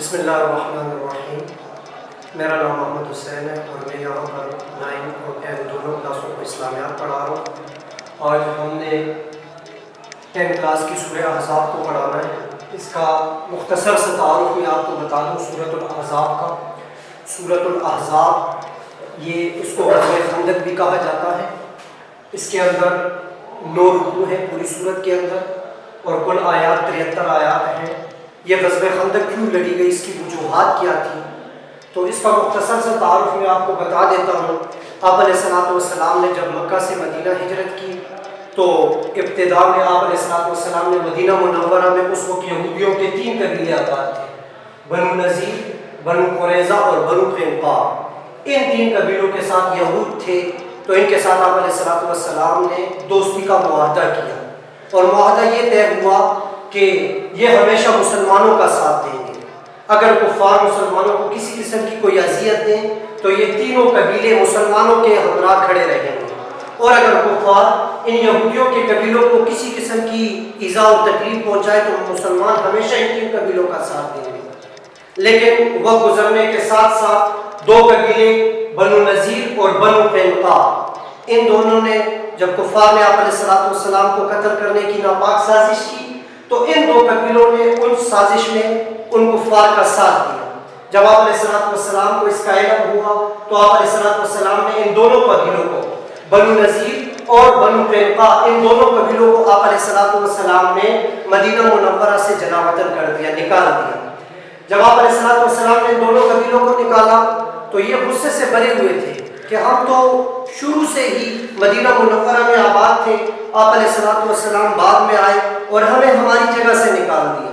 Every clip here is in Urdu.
بسم اللہ الرحمن الرحیم۔ میرا نام محمد حسین ہے اور میں یہاں پر 9 اور 10 دونوں کلاسوں کو اسلامیات پڑھا رہا ہوں۔ آج ہم نے 10 کلاس کی سورہ احزاب کو پڑھانا ہے۔ اس کا مختصر سے تعارف میں آپ کو بتا دوں سورۃ الاحزاب کا۔ سورۃ الاحزاب اس کو غزوہ خندق بھی کہا جاتا ہے۔ اس کے اندر 9 رکوع ہیں پوری سورت کے اندر اور کل آیات 73 آیات ہیں۔ یہ غزوہ خندق کیوں لڑی گئی، اس کی وجوہات کیا تھی، تو اس کا مختصر سے تعارف میں آپ کو بتا دیتا ہوں۔ آپ علیہ الصلوۃ والسلام نے جب مکہ سے مدینہ ہجرت کی تو ابتدا میں آپ علیہ الصلوۃ والسلام نے مدینہ منورہ میں اس وقت یہودیوں کے 3 قبیلے آباد تھے، بنو نذیر، بنو قریظہ اور بنو قینقاع۔ ان 3 قبیلوں کے ساتھ یہود تھے، تو ان کے ساتھ آپ علیہ الصلوۃ والسلام نے دوستی کا معاہدہ کیا اور معاہدہ یہ طے ہوا کہ یہ ہمیشہ مسلمانوں کا ساتھ دیں گے۔ اگر کفار مسلمانوں کو کسی قسم کی کوئی اذیت دیں تو یہ تینوں قبیلے مسلمانوں کے ہمراہ کھڑے رہیں گے، اور اگر کفار ان یہودیوں کے قبیلوں کو کسی قسم کی ایذا اور تکلیف پہنچائے تو مسلمان ہمیشہ ان 3 قبیلوں کا ساتھ دیں گے۔ لیکن وقت گزرنے کے ساتھ ساتھ 2 قبیلے بنو نذیر اور بنو قینقاع، ان دونوں نے جب کفار نے آپ علیہ الصلوۃ والسلام کو قتل کرنے کی ناپاک سازش کی تو ان 2 قبیلوں نے ان سازش میں ان کفار کا ساتھ دیا۔ جب آپ علیہ الصلوۃ والسلام کو اس کا علم ہوا تو آپ علیہ الصلوۃ والسلام نے ان دونوں قبیلوں کو، بنو نذیر اور بنو قینقاع، ان دونوں قبیلوں کو آپ علیہ الصلوۃ والسلام نے مدینہ منورہ سے جلا وطن کر دیا، نکال دیا۔ جب آپ علیہ الصلوۃ والسلام نے ان دونوں قبیلوں کو نکالا تو یہ غصے سے بھرے ہوئے تھے کہ ہم تو شروع سے ہی مدینہ منورہ میں آباد تھے، آپ علیہ الصلوۃ والسلام بعد میں آئے اور ہمیں ہماری جگہ سے نکال دیا۔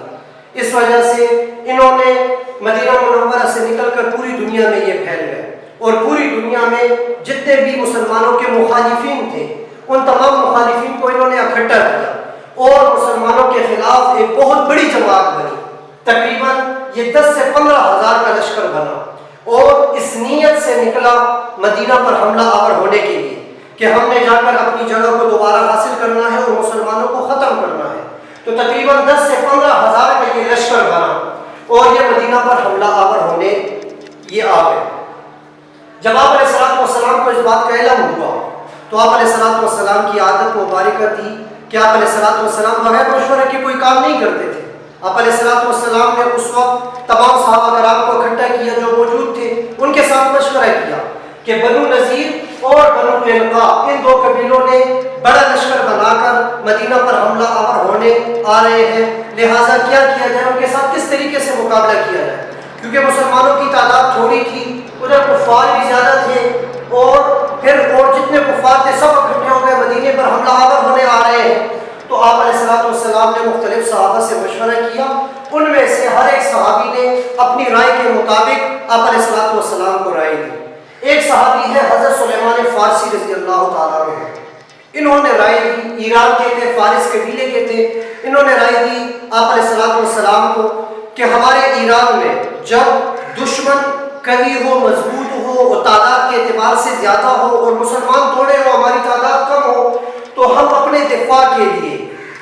اس وجہ سے انہوں نے مدینہ منورہ سے نکل کر پوری دنیا میں یہ پھیل گئے اور پوری دنیا میں جتنے بھی مسلمانوں کے مخالفین تھے ان تمام مخالفین کو انہوں نے اکٹھا کیا اور مسلمانوں کے خلاف ایک بہت بڑی جماعت بنی۔ تقریباً یہ 10 سے 15 ہزار کا لشکر بنا اور اس نیت سے نکلا مدینہ پر حملہ آور ہونے کے لیے کہ ہم نے جا کر اپنی جگہ کو دوبارہ حاصل کرنا ہے اور مسلمانوں کو ختم کرنا ہے۔ تو تقریباً 10 سے 15 ہزار کا یہ لشکر بنا اور یہ مدینہ پر حملہ آور ہونے یہ آ گئے۔ جب آپ علیہ الصلوۃ والسلام کو اس بات کا علم ہوا تو آپ علیہ الصلوۃ والسلام کی عادت مبارکہ تھی کہ آپ علیہ الصلوۃ والسلام بغیر مشورے کے کوئی کام نہیں کرتے تھے۔ آپ علیہ الصلوۃ والسلام نے اس وقت تمام صحابہ کرام کو اکٹھا کیا جو موجود تھے، ان کے ساتھ مشورہ کیا کہ بنو نذیر اور بنو قینقاع ان 2 قبیلوں نے بڑا لشکر بنا کر مدینہ پر حملہ آور ہونے آ رہے ہیں، لہٰذا کیا کیا جائے، ان کے ساتھ کس طریقے سے مقابلہ کیا جائے، کیونکہ مسلمانوں کی تعداد تھوڑی تھی، ادھر کفار بھی زیادہ تھے اور جتنے کفار تھے سب اکٹھے ہو گئے مدینے پر حملہ آور ہونے آ رہے ہیں۔ تو آپ علیہ الصلوۃ والسلام نے مختلف صحابہ سے مشورہ کیا، ان میں سے ہر ایک صحابی نے اپنی رائے کے مطابق آپ علیہ الصلوۃ والسلام کو رائے دی۔ ایک صحابی ہے حضرت سلیمان فارسی رضی اللہ تعالیٰ عنہ، انہوں نے رائے دی، ایران کے تھے، فارس قبیلے کے تھے، انہوں نے رائے دی آپ علیہ الصلوۃ والسلام کو کہ ہمارے ایران میں جب دشمن قوی ہو، مضبوط ہو اور تعداد کے اعتبار سے زیادہ ہو اور مسلمان تھوڑے ہو، ہماری تعداد کم ہو، تو ہم اپنے دفاع کے لیے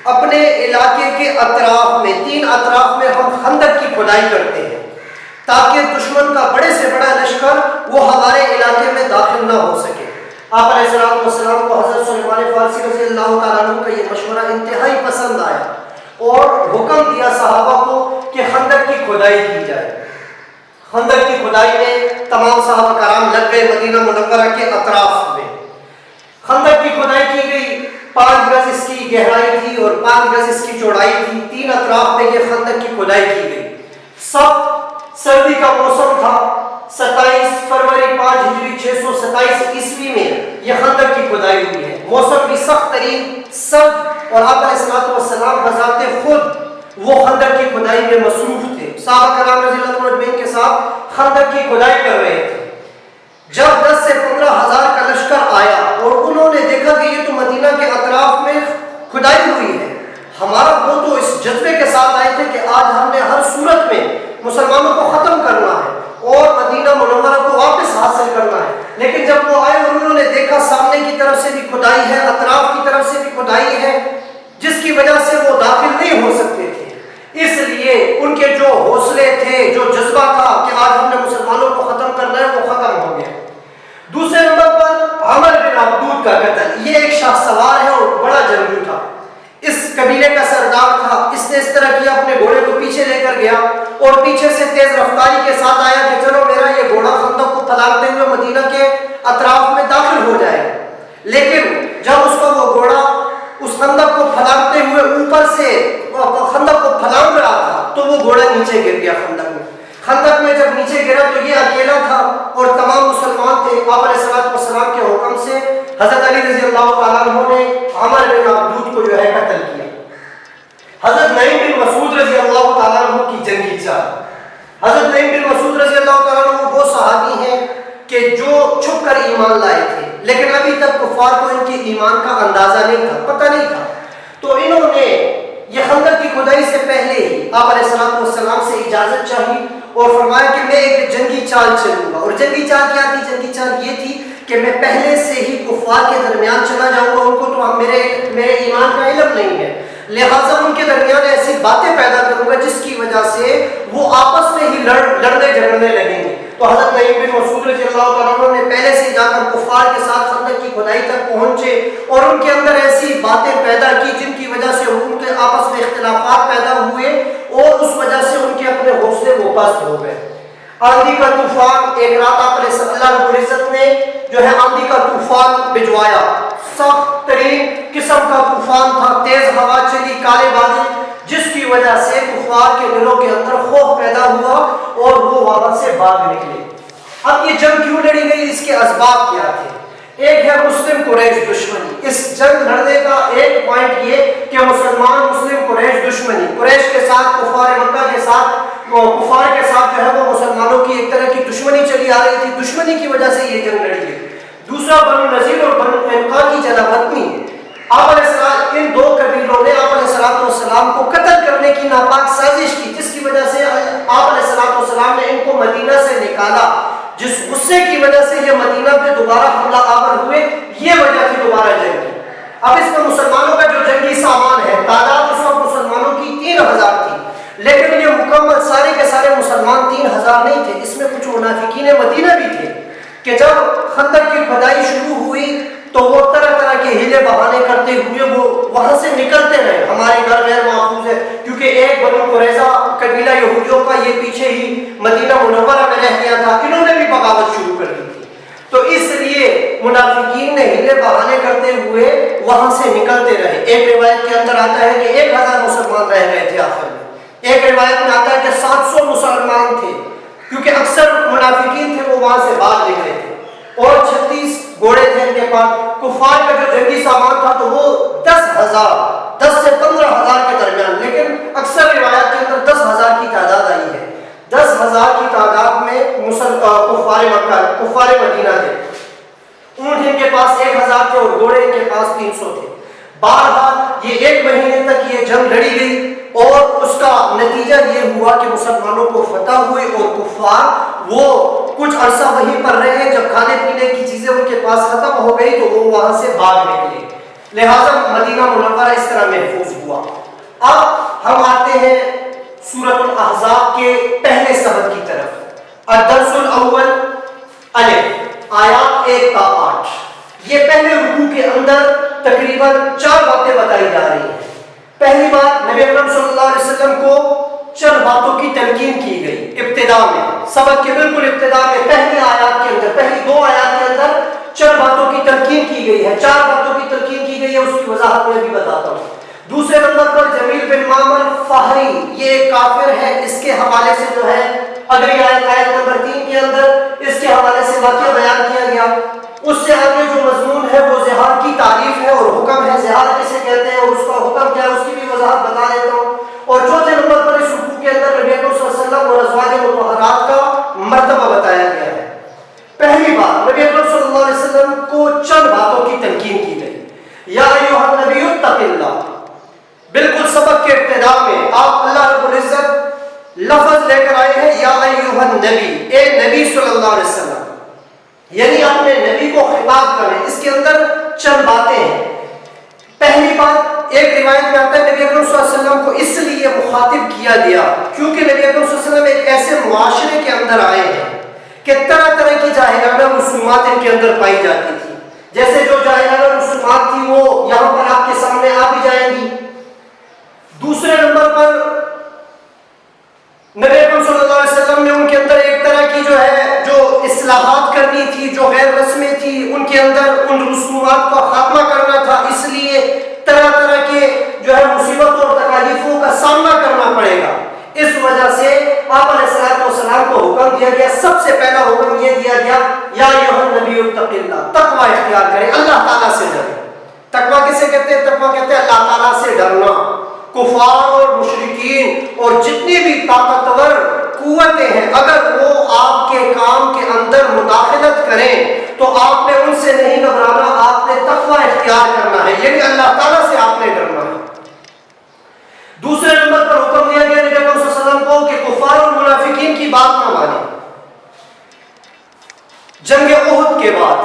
اپنے علاقے کے اطراف میں 3 اطراف میں ہم خندق کی کھدائی کرتے ہیں تاکہ دشمن کا بڑے سے بڑا لشکر وہ ہمارے علاقے میں داخل نہ ہو سکے۔ آپ علیہ الصلوۃ والسلام کو حضرت سلیمان فارسی رضی اللہ تعالیٰ عنہ کا یہ مشورہ انتہائی پسند آیا اور حکم دیا صحابہ کو کہ خندق کی کھدائی کی جائے۔ خندق کی کھدائی میں تمام صحابہ کرام لگ گئے مدینہ منورہ کے اطراف میں۔ خندق کی کھدائی کی گئی، 5 گز اس کی گہرائی تھی اور 5 گز اس کی چوڑائی تھی، 3 اطراف میں یہ خندق کی کھدائی کی گئی۔ سب سردی کا موسم تھا، 27 فروری 5 ہجری 627 عیسوی میں یہ خندق کی کھدائی ہوئی ہے۔ موسم بھی سخت ترین سرد اور آپ علیہ الصلوۃ والسلام بذات خود وہ خندق کی کھدائی میں مصروف تھے، صحابہ کرام رضی اللہ عنہ کے ساتھ خندق کی کھدائی کر رہے تھے۔ جب 10 سے 15 ہزار کا لشکر آیا اور انہوں نے دیکھا کہ یہ تو مدینہ کے اطراف میں کھدائی ہوئی ہے، ہمارا وہ تو اس جذبے کے ساتھ آئے تھے کہ آج ہم نے ہر صورت میں مسلمانوں کو ختم کرنا ہے اور مدینہ منورہ کو واپس حاصل کرنا ہے، لیکن جب وہ آئے اور انہوں نے دیکھا سامنے کی طرف سے بھی کھدائی ہے، اطراف کی طرف سے بھی کھدائی ہے، جس کی وجہ سے وہ داخل نہیں ہو سکتے تھے، اس لیے ان کے جو حوصلے تھے، جو پیچھے سے تیز رفتاری کے ساتھ آیا کہ چلو میرا یہ گھوڑا خندق کو پھیلاتے ہوئے مدینہ کے اطراف میں داخل ہو جائے. لیکن جب اس کا وہ گھوڑا اس خندق کو پھیلاتے ہوئے اوپر سے خندق کو پھیلا رہا تھا تو وہ گھوڑا نیچے گر گیا خندق میں. خندق میں جب نیچے گرا تو یہ اکیلا تھا اور تمام مسلمان تھے. آپ علیہ السلام کے حکم سے حضرت علی رضی اللہ تعالیٰ عنہ نے عامر بن عبدود کو جو ہے قتل کیا. حضرت نعیم بن مسعود رضی اللہ تعالیٰ عنہ کی جنگی چال. حضرت نعیم بن مسعود رضی اللہ تعالیٰ عنہ وہ صحابی ہیں کہ جو چھپ کر ایمان لائے تھے لیکن ابھی تک کفار کو ان کے ایمان کا اندازہ نہیں تھا, پتہ نہیں تھا. تو انہوں نے یہ خندق کی کھدائی سے پہلے ہی آپ علیہ السلام سے اجازت چاہی اور فرمایا کہ میں ایک جنگی چال چلوں گا. اور جنگی چال کیا تھی؟ جنگی چال یہ تھی کہ میں پہلے سے ہی کفار کے درمیان چلا جاؤں گا. ان کو تو میرے ایمان کا علم نہیں ہے, لہٰذا ان کے درمیان ایسی باتیں پیدا کروں گا جس کی وجہ سے وہ آپس میں ہی لڑنے جھگڑنے لگیں گے. تو حضرت نعیم بن مسعود رضی اللہ تعالیٰ عنہ نے پہلے سے جا کر کفار کے ساتھ خندق کی کھدائی تک پہنچے اور ان کے اندر ایسی باتیں پیدا کی جن کی وجہ سے ان کے آپس میں اختلافات پیدا ہوئے اور اس وجہ سے ان کے اپنے حوصلے وہ پست ہو گئے. آندھی کا طوفان ایک رات آپ علیہ اللہ رب العزت نے جو ہے آندھی کا طوفان بھجوایا. سخت ترین قسم کا طوفان تھا, تیز ہوا چلی, کالے بادل, جس کی وجہ سے کفار کے دلوں کے اندر خوف پیدا ہوا اور وہ وہاں سے بھاگ نکلے. اب یہ جنگ کیوں لڑی گئی, اس کے اسباب کیا تھے؟ ایک ہے مسلم قریش دشمنی. اس جنگ لڑنے کا ایک پوائنٹ یہ کہ مسلم قریش دشمنی, قریش کے ساتھ کفار مکہ کے ساتھ جو ہے وہ مسلمانوں کی ایک طرح کی دشمنی چلی آ رہی تھی. دشمنی کی وجہ سے یہ جنگ لڑی گئی. دوسرا بنو نذیر اور بنو قینقاع کی جلا وطنی. آپ علیہ السلام ان دو قبیلوں نے آپ علیہ السلام کو قتل کرنے کی ناپاک سازش کی, جس کی وجہ سے آپ علیہ السلام نے ان کو مدینہ سے نکالا. جس غصے کی وجہ سے یہ مدینہ پہ دوبارہ حملہ آور ہوئے, یہ وجہ تھی دوبارہ جنگ کی. اب اس میں مسلمانوں کا جو جنگی سامان ہے, تعداد اس وقت مسلمانوں کی 3000 تھی, لیکن یہ مکمل سارے کے سارے مسلمان 3000 نہیں تھے. اس میں کچھ منافقین مدینہ بھی تھے کہ جب خندق کی کھدائی شروع ہوئی تو وہ طرح طرح کے ہیلے بہانے کرتے ہوئے وہ وہاں سے نکلتے رہے. ہمارے گھر غیر محفوظ ہے کیونکہ ایک بنو قریظہ قبیلہ یہودیوں کا یہ پیچھے ہی مدینہ منورہ میں رہ گیا تھا, انہوں نے بھی بغاوت شروع کر دی تھی. تو اس لیے منافقین نے ہیلے بہانے کرتے ہوئے وہاں سے نکلتے رہے. ایک روایت کے اندر آتا ہے کہ 1000 مسلمان رہ گئے تھے آخر میں. ایک روایت میں آتا ہے کہ 700 مسلمان تھے کیونکہ اکثر منافقین تھے وہ وہاں سے بھاگ نکلے تھے. اور 36 گھوڑے تھے ان کے پاس. کفار کا جو جنگی سامان تھا تو وہ 10 سے 15,000 کے درمیان, لیکن اکثر روایات کے اندر 10,000 کی تعداد آئی ہے. 10,000 کی تعداد میں کفار مدینہ تھے. اونٹ ان کے پاس 1000 تھے اور گھوڑے ان کے پاس 300 تھے. بہرحال یہ 1 مہینے تک یہ جنگ لڑی گئی اور اس کا نتیجہ یہ ہوا کہ مسلمانوں کو فتح ہوئی اور کفار وہ کچھ عرصہ وہیں پر رہے. جب کھانے پینے کی چیزیں ان کے پاس ختم ہو گئی تو وہ وہاں سے بھاگ نکلے, لہٰذا مدینہ منورہ اس طرح محفوظ ہوا. اب ہم آتے ہیں سورۃ الاحزاب کے پہلے سبق کی طرف. الدرس الاول الف آیات 1 تا 8. یہ پہلے رکوع کے اندر تقریباً 4 باتیں بتائی جا رہی ہیں. پہلی بات, نبی اکرم صلی اللہ علیہ وسلم کو چند باتوں کی تلقین کی گئی ابتدا میں, سبق کے بالکل ابتدا میں پہلی آیات کے اندر, پہلی 2 آیات کے اندر چند باتوں کی تلقین کی گئی ہے. 4 باتوں کی تلقین کی گئی ہے, اس کی وضاحت میں بھی بتاتا ہوں. دوسرے نمبر پر جمیل بن معمر فہری, یہ ایک کافر ہے, اس کے حوالے سے جو ہے اگلی آیت نمبر 3 کے اندر اس کے حوالے سے واقعہ بیان کیا گیا. اس سے آگے جو مضمون ہے وہ زہار کی تعریف ہے اور حکم ہے, زہار کسے کہتے ہیں اور اس کا حکم کیا ہے اس کی بھی وضاحت بتا دیتا ہوں. اور چوتھے نمبر پر اس رکوع کے اندر نبی اکرم صلی اللہ علیہ وسلم اور ازواج مطہرات کا مرتبہ بتایا گیا ہے. پہلی بات, نبی اکرم صلی اللہ علیہ وسلم کو چند باتوں کی تلقین کی گئی. یا ایھا النبی اتق اللہ, بالکل سبق کے ابتدا میں آپ اللہ رب العزت لفظ لے کر آئے ہیں یا ایھا النبی, اے نبی صلی اللہ علیہ وسلم, یعنی اپنے نبی کو خطاب کریں. اس کے اندر چند باتیں ہیں. پہلی بات, ایک روایت میں آتا ہے نبی اکرم صلی اللہ علیہ وسلم کو اس لیے مخاطب کیا گیا کیونکہ نبی اکرم صلی اللہ علیہ وسلم ایک ایسے معاشرے کے اندر آئے ہیں کہ طرح طرح کی جاہلانہ رسومات ان کے اندر پائی جاتی تھی. جیسے جو جاہلانہ رسومات تھی وہ یہاں پر آپ کے سامنے آ بھی جائیں گی. دوسرے نمبر پر نبی اکرم صلی اللہ علیہ وسلم نے ان کے اندر ایک طرح کی جو اصلاحات کرنی تھی، جو غیر رسمیں تھی، ان کے اندر ان رسومات کا خاتمہ کرنا تھا، اس لیے طرح طرح کے مصیبتوں اور تکالیفوں کا سامنا کرنا پڑے گا۔ اس وجہ سے آپ علیہ السلام کو حکم دیا گیا، سب سے پہلا حکم یہ دیا گیا، یا ایھا النبی اتق اللہ، تقوی اختیار کریں، اللہ تعالیٰ سے ڈریں۔ تقوی کسے کہتے ہیں؟ تقوی کہتے ہیں اللہ تعالیٰ سے ڈرنا۔ کفار اور مشرکین اور جتنی بھی طاقتور قوتیں ہیں، اگر وہ آپ کے کام کے اندر مداخلت کریں تو آپ نے ان سے نہیں گھبرانا، آپ نے تقوی اختیار کرنا ہے، یعنی اللہ تعالیٰ سے آپ نے ڈرنا ہے۔ دوسرے نمبر پر حکم دیا گیا نبی اکرم صلی اللہ علیہ وسلم کو کہ کفار اور منافقین کی بات نہ مانیں۔ جنگ احد کے بعد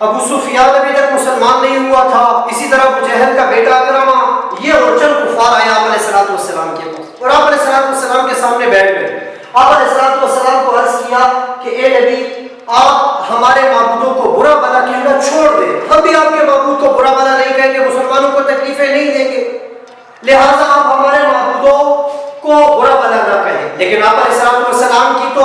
ابو سفیان ابھی تک مسلمان نہیں ہوا تھا، اسی طرح ابو جہل کا بیٹا اکرمہ، یہ اور چند کفار آئے آپ علیہ السلام کے پاس اور آپ علیہ السلام کے سامنے بیٹھ گئے۔ آپ علیہ السلام کو عرض کیا کہ اے نبی، آپ ہمارے معبودوں کو برا بھلا کہنا چھوڑ دیں، ہم بھی آپ کے معبود کو برا بھلا نہیں کہیں گے، مسلمانوں کو تکلیفیں نہیں دیں گے، لہٰذا آپ ہمارے معبودوں کو برا بھلا نہ کہیں۔ لیکن آپ علیہ السلام کی تو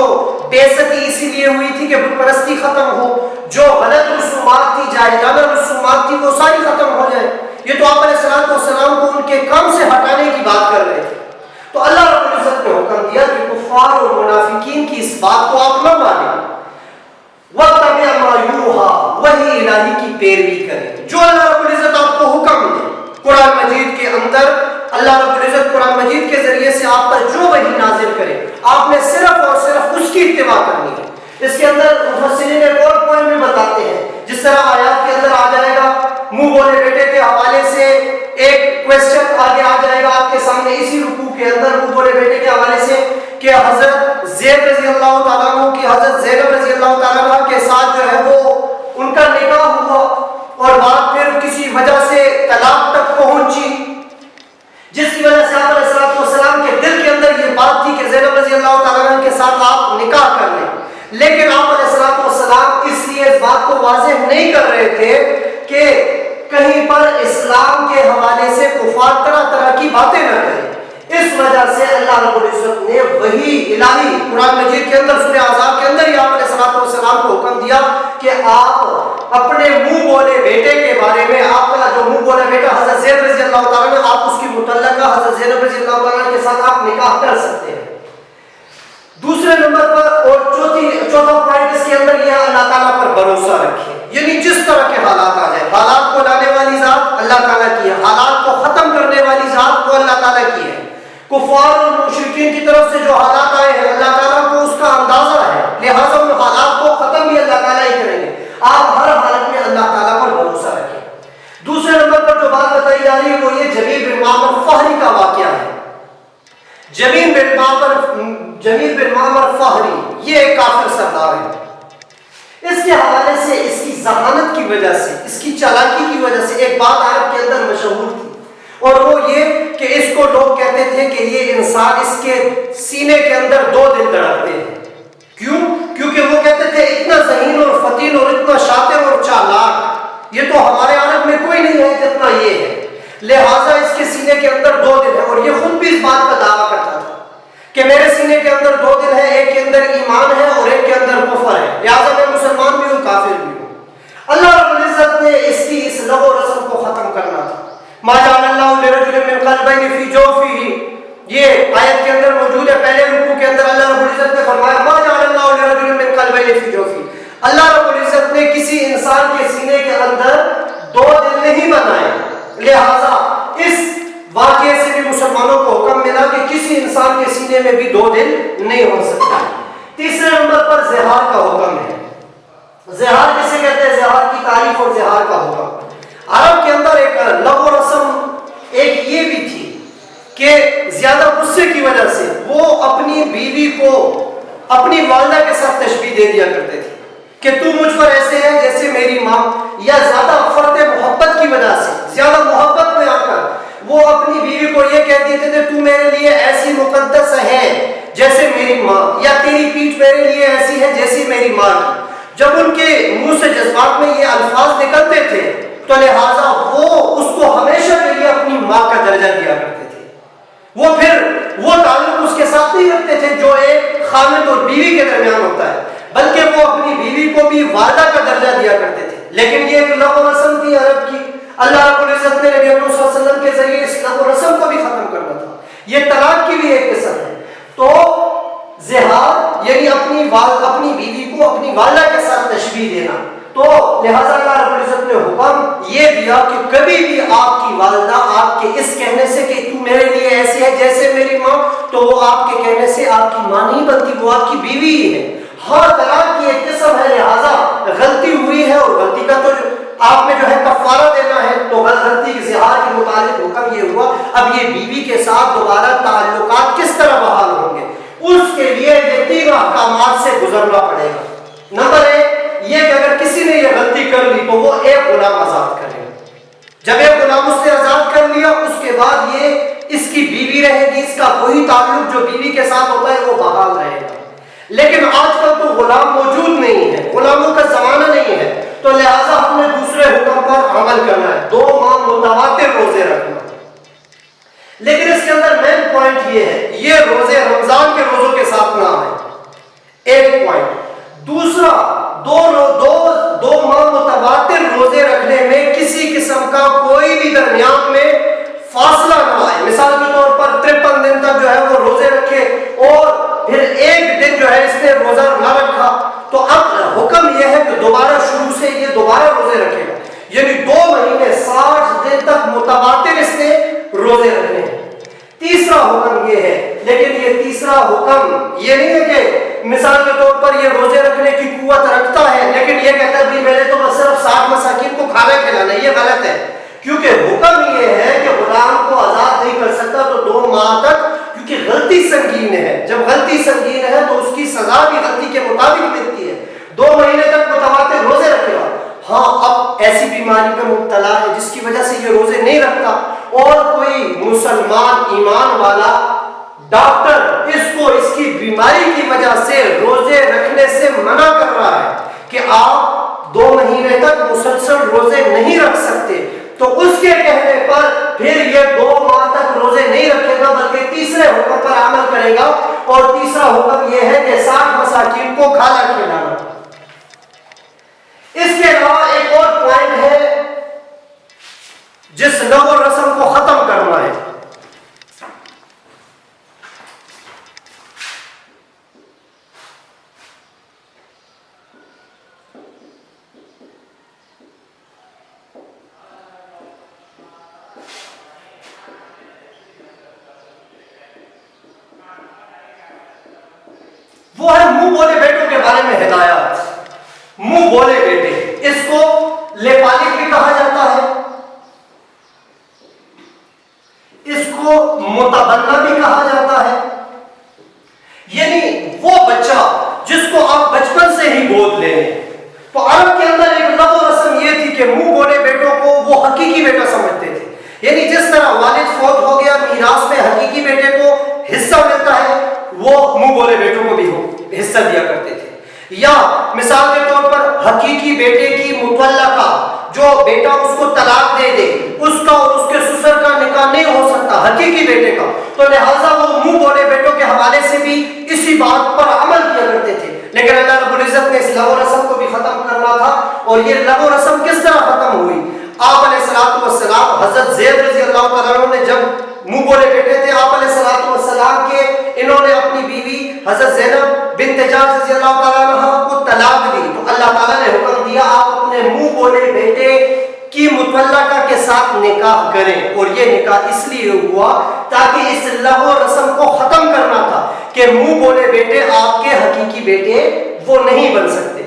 بے عزتی اسی لیے ہوئی تھی کہ بت پرستی ختم ہو، جو غلط رسومات تھی، جاہلانہ رسومات تھی، وہ ساری ختم ہو جائے۔ یہ تو آپ علیہ السلام کو ان کے کام سے ہٹانے کی بات کر رہے تھے۔ تو اللہ رب العزت نے حکم دیا کہ کفار اور منافقین کی اس بات کو آپ نہ مانیں، وَاتَّبِعْ مَا يُوحَىٰ، وحی الہی کی پیروی کریں، جو اللہ رب العزت آپ کو حکم دے۔ قرآن مجید کے اندر اللہ رب العزت قرآن مجید کے ذریعے سے آپ پر جو وحی نازل کرے، آپ نے صرف اور صرف اس کی اتباع کرنی ہے۔ اس کے اندر مفسرین ایک اور پوائنٹ بھی بتاتے ہیں، جس طرح آیات کے اندر آ جائے گا، منہ بولے بیٹے کے حوالے سے ایک کویسچن آگے آ جائے گا آپ کے سامنے اسی رکوع کے اندر، منہ بولے بیٹے کے حوالے سے کہ حضرت زید رضی اللہ تعالیٰ عنہ کی حضرت زینب رضی اللہ تعالیٰ عنہ کے ساتھ وہ ان کا نکاح ہوا اور بات پھر کسی وجہ سے طلاق تک پہنچی، جس کی وجہ سے آپ علیہ السلام کے دل کے اندر یہ بات تھی کہ زینب رضی اللہ تعالیٰ عنہ کے ساتھ آپ نکاح کر لیں، لیکن آپ علیہ السلام اس لیے اس بات کو واضح نہیں کر رہے تھے کہ کہیں پر اسلام کے حوالے سے کفار طرح طرح کی باتیں نہ کریں۔ اس وجہ سے اللہ رب العزت نے وحی الہی قرآن مجید کے اندر سورہ احزاب کے اندر ہی آپ علیہ السلام کو حکم دیا کہ آپ اپنے منہ بولے بیٹے کے بارے میں، آپ کا جو منہ بولے بیٹا حضرت زید رضی اللہ تعالیٰ نے، آپ اس کی متعلقہ حضرت زینب رضی اللہ تعالیٰ کے ساتھ آپ نکاح کر سکتے ہیں۔ دوسرے نمبر پر اور چوتھا پوائنٹ اس کے اندر یہ اللہ تعالیٰ پر بھروسہ رکھیں، یعنی جس طرح کے حالات آ جائیں، حالات کو لانے والی ذات اللہ تعالیٰ کی ہے، حالات کو ختم کرنے والی ذات وہ اللہ تعالیٰ کی ہے۔ کفار اور مشرکین کی طرف سے جو حالات آئے ہیں، اللہ تعالیٰ کو اس کا اندازہ ہے، لہٰذا ان حالات کو ختم بھی اللہ تعالیٰ ہی کریں گے۔ آپ ہر حالت میں اللہ تعالیٰ پر بھروسہ رکھیں۔ دوسرے نمبر پر جو بات بتائی جا رہی ہے وہ یہ جمیل بن معمر فہری کا واقعہ ہے۔ جمیل بن معمر فہری یہ ایک کافر سردار ہے۔ اس کے حوالے سے، اس کی ذہانت کی وجہ سے، اس کی چالاکی کی وجہ سے ایک بات عرب کے اندر مشہور تھی، اور وہ یہ کہ اس کو لوگ کہتے تھے کہ یہ انسان، اس کے سینے کے اندر دو دل دھڑکتے ہیں۔ کیوں؟ کیونکہ وہ کہتے تھے اتنا ذہین اور فتین اور اتنا شاطر اور چالاک یہ تو ہمارے عرب میں کوئی نہیں ہے جتنا یہ ہے، لہٰذا اس کے سینے کے اندر دو دل ہے، اور یہ خود بھی اس بات کا دعویٰ کرتا تھا کہ میرے سینے کے اندر دو دل ہے، ایک کے اندر ایمان ہے اور ایک کے اندر کفر ہے، لہٰذا میں مسلمان بھی ہوں، کافر بھی ہوں۔ اللہ رب العزت نے اس کی اس لغو و رسم کو ختم کرنا تھا۔ ما جعل اللہ لرجل من قلبین فی جوفہ، یہ آیت کے اندر موجود ہے، پہلے رکوع کے اندر اللہ رب العزت نے فرمایا ما جعل اللہ لرجل من قلبین فی جوفہ، اللہ رب العزت نے کسی انسان کے سینے کے اندر دو دل نہیں بنائے، لہٰذا اس واقعے سے بھی مسلمانوں کو حکم ملا کہ کسی انسان کے سینے میں بھی دو دل نہیں ہو سکتا۔ تیسرے نمبر پر زہار کا حکم ہے۔ زہار کسے کہتے ہیں؟ زہار کی تعریف اور زہار کا حکم۔ عرب کے اندر ایک لغو رسم ایک یہ بھی تھی کہ زیادہ غصے کی وجہ سے وہ اپنی بیوی کو اپنی والدہ کے ساتھ تشبیہ دے دیا کرتے تھے کہ تو مجھ پر ایسے ہے جیسے میری ماں، یا زیادہ فرط محبت کی وجہ سے، زیادہ محبت میں آ کر وہ اپنی بیوی کو یہ کہہ دیتے تھے تو میرے لیے ایسی مقدس ہے جیسے میری ماں، یا تیری پیٹھ میرے لیے ایسی ہے جیسی میری ماں کی۔ جب ان کے منہ سے جذبات میں یہ الفاظ نکلتے تھے تو لہٰذا وہ اس کو ہمیشہ کے لیے اپنی ماں کا درجہ دیا کرتے تھے۔ وہ پھر وہ تعلق اس کے ساتھ نہیں رکھتے تھے جو ایک خاوند اور بیوی کے درمیان ہوتا ہے، بلکہ وہ اپنی بیوی کو بھی والدہ کا درجہ دیا کرتے تھے. لیکن یہ ایک لغو رسم تھی عرب کی. اللہ رب العزت نے نبی اکرم صلی اللہ علیہ وسلم کے ذریعے اس لغو رسم کو بھی ختم کرنا تھا. یہ طلاق کی بھی ایک قسم ہے. تو زہار یعنی اپنی بیوی کو اپنی والدہ کے ساتھ تشبیہ دینا. تو لہذا اللہ رب العزت نے حکم یہ دیا کہ کبھی بھی آپ کی والدہ آپ کے اس کہنے سے کہ تو میرے لیے ایسی ہے جیسے میری ماں، تو وہ آپ کے کہنے سے آپ کی ماں نہیں بنتی، وہ آپ کی بیوی ہی ہے. ہاں طلاق کی ایک قسم ہے، لہذا غلطی ہوئی ہے اور غلطی کا تو آپ میں جو ہے کفارہ دینا ہے. تو غلطی زہار کے متعلق حکم یہ ہوا اب یہ بیوی کے ساتھ دوبارہ تعلقات کس طرح بحال ہوں گے، اس کے لیے یہ 3 احکامات سے گزرنا پڑے گا. نمبر 1 یہ کہ اگر کسی نے یہ غلطی کر لی تو وہ ایک غلام آزاد کرے. جب ایک غلام اس نے آزاد کر لیا اس کے بعد یہ اس کی بیوی رہے گی، اس کا کوئی تعلق جو بیوی کے ساتھ ہوتا ہے وہ بحال رہے گا. لیکن آج کل تو غلام موجود نہیں ہے، غلاموں کا زمانہ نہیں ہے، تو لہٰذا ہم نے دوسرے حکم پر عمل کرنا ہے، 2 ماہ متواتر روزے رکھنا. لیکن اس کے اندر مین پوائنٹ یہ ہے، یہ روزے رمضان کے روزوں کے ساتھ نہ آئے، ایک پوائنٹ. دوسرا 2 ماہ متواتر روزے رکھنے میں کسی قسم کا کوئی بھی درمیان میں فاصلہ نہ آئے. مثال کے طور پر 53 دن تک جو ہے وہ روزے رکھے اور پھر ایک دن جو ہے اس نے روزہ نہ رکھا، تو اب حکم یہ ہے کہ دوبارہ شروع سے یہ دوبارہ روزے رکھے گا. یعنی 2 مہینے 60 دن تک متواتر اس نے روزے رکھنے ہیں. تیسرا حکم یہ ہے، لیکن یہ تیسرا حکم یہ نہیں ہے کہ مثال کے طور پر یہ روزے رکھنے کی قوت رکھتا ہے لیکن یہ کہتا ہے میں نے تو بس صرف 60 مساکین کو کھانا کھلانا ہے. یہ غلط ہے، کیونکہ حکم یہ ہے کہ غلام کو آزاد نہیں کر سکتا تو 2 ماہ تک، کیونکہ غلطی سنگین ہے. جب غلطی سنگین ہے تو اس کی سزا بھی غلطی کے مطابق ملتی ہے. 2 مہینے تک متواتر روزے رکھے گا. ہاں اب ایسی بیماری پہ مبتلا ہے جس کی وجہ سے یہ روزے نہیں رکھتا اور کوئی مسلمان ایمان والا ڈاکٹر اس کو اس کی بیماری کی وجہ سے روزے رکھنے سے منع کر رہا ہے کہ آپ 2 مہینے تک مسلسل روزے نہیں رکھ سکتے، تو اس کے کہنے پر پھر یہ 2 ماہ تک روزے نہیں رکھے گا بلکہ تیسرے حکم پر عمل کرے گا. اور تیسرا حکم یہ ہے کہ 60 مساکین کو کھانا کھلانا. اس کے علاوہ ایک اور پوائنٹ ہے جس لغو رسم کو ختم کرنا ہے. وہ ہے منہ بولے بیٹوں کے بارے میں ہدایات. منہ بولے بیٹے، اس کو لیپالک بھی کہا جاتا ہے، اس کو متبنہ بھی کہا جاتا ہے. یعنی وہ بچہ جس کو آپ بچپن سے ہی گود لیں. تو عرب کے اندر ایک لغو رسم یہ تھی کہ منہ بولے بیٹوں کو وہ حقیقی بیٹا سمجھتے تھے. یعنی جس طرح والد فوت ہو گیا میراث میں حقیقی بیٹے کو حصہ ملتا ہے، وہ منہ بولے بیٹوں کو بھی حصہ دیا کرتے تھے. یا مثال کے طور پر حقیقی بیٹے کی مطلقہ جو بیٹا اس کو طلاق دے دے، اس کا اور اس کے سسر کا نکاح نہیں ہو سکتا حقیقی بیٹے کا، تو لہٰذا وہ منہ بولے بیٹوں کے حوالے سے بھی اسی بات پر عمل کیا کرتے تھے. لیکن اللہ رب العزت نے اس لغو رسم کو بھی ختم کرنا تھا. اور یہ لغو رسم کس طرح ختم ہوئی؟ آپ علیہ الصلوۃ والسلام حضرت زید رضی اللہ تعالیٰ عنہ نے جب منہ بولے بیٹے تھے آپ علیہ الصلوۃ والسلام کے، انہوں نے اپنی بیوی حضرت زینب بنت جحش رضی اللہ تعالیٰ عنہ کو طلاق دی، تو اللہ تعالیٰ نے حکم دیا آپ اپنے منہ بولے بیٹے کی مطلقہ کے ساتھ نکاح کریں. اور یہ نکاح اس لیے ہوا تاکہ اس لغو رسم کو ختم کرنا تھا کہ منہ بولے بیٹے آپ کے حقیقی بیٹے وہ نہیں بن سکتے.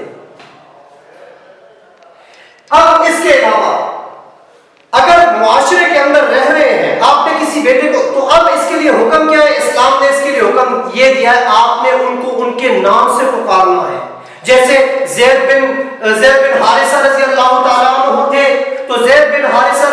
اب اس کے علاوہ اگر معاشرے کے اندر رہ رہے ہیں آپ نے کسی بیٹے کو، تو اب اس کے لیے حکم کیا ہے؟ اسلام نے اس کے لیے حکم یہ دیا ہے آپ نے ان کو ان کے نام سے پکارنا ہے. جیسے زید بن حارثہ رضی اللہ تعالیٰ عنہ تھے، تو زید بن حارثہ